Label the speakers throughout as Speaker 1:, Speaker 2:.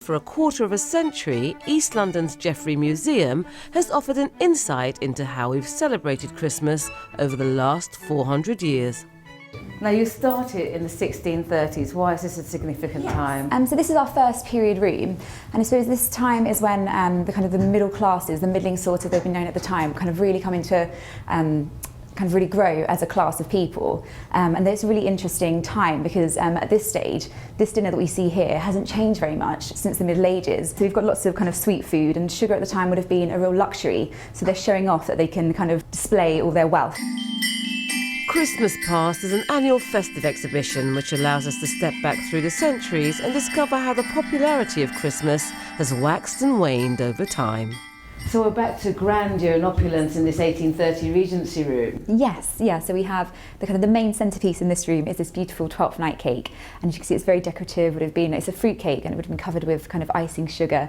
Speaker 1: For a quarter of a century, East London's Geffrye Museum has offered an insight into how we've celebrated Christmas over the last 400 years. Now, you started in the 1630s. Why is this a significant time?
Speaker 2: So this is our first period room, and I suppose this time is when the middle classes, the middling sort of they've been known at the time, kind of really come into really grow as a class of people. And it's a really interesting time because at this stage, this dinner that we see here hasn't changed very much since the Middle Ages. So we've got lots of kind of sweet food, and sugar at the time would have been a real luxury. So they're showing off that they can kind of display all their wealth.
Speaker 1: Christmas Past is an annual festive exhibition which allows us to step back through the centuries and discover how the popularity of Christmas has waxed and waned over time. So we're back to grandeur and opulence in this 1830 Regency room.
Speaker 2: Yes, yeah. So we have the main centrepiece in this room is this beautiful 12th night cake, and as you can see, it's very decorative. It's a fruit cake, and it would have been covered with kind of icing sugar.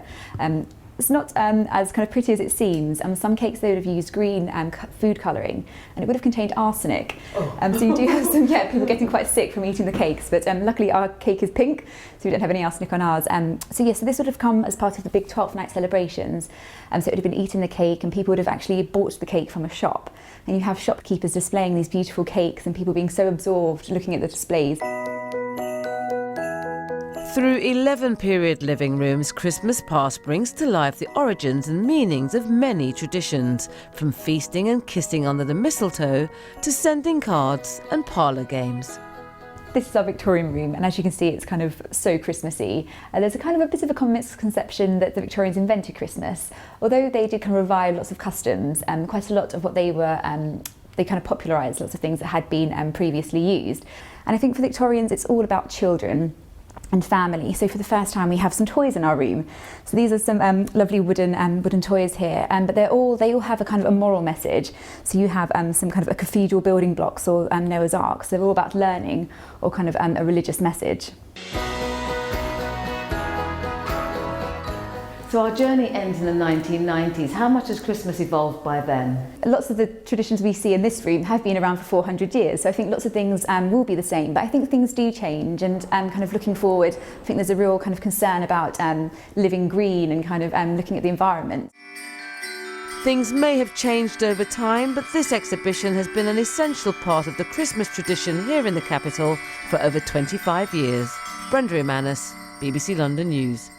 Speaker 2: It's not as kind of pretty as it seems. Some cakes they would have used green food colouring, and it would have contained arsenic. So you do have some people getting quite sick from eating the cakes. But luckily our cake is pink, so we don't have any arsenic on ours. So this would have come as part of the big 12th night celebrations. So it would have been eating the cake, and people would have actually bought the cake from a shop. And you have shopkeepers displaying these beautiful cakes, and people being so absorbed looking at the displays.
Speaker 1: Through 11 period living rooms, Christmas Past brings to life the origins and meanings of many traditions, from feasting and kissing under the mistletoe to sending cards and parlour games.
Speaker 2: This is our Victorian room, and as you can see, it's kind of so Christmassy. There's a bit of a common misconception that the Victorians invented Christmas. Although they did kind of revive lots of customs, quite a lot of what they were they kind of popularised lots of things that had been previously used. And I think for Victorians, it's all about children and family. So for the first time we have some toys in our room. So these are some lovely wooden toys here, but they all have a kind of a moral message. So you have some kind of a cathedral building blocks or Noah's Ark. So they're all about learning or kind of a religious message.
Speaker 1: So our journey ends in the 1990s. How much has Christmas evolved by then?
Speaker 2: Lots of the traditions we see in this room have been around for 400 years, so I think lots of things will be the same, but I think things do change, and kind of looking forward, I think there's a real kind of concern about living green and kind of looking at the environment.
Speaker 1: Things may have changed over time, but this exhibition has been an essential part of the Christmas tradition here in the capital for over 25 years. Brenda Emmanus, BBC London News.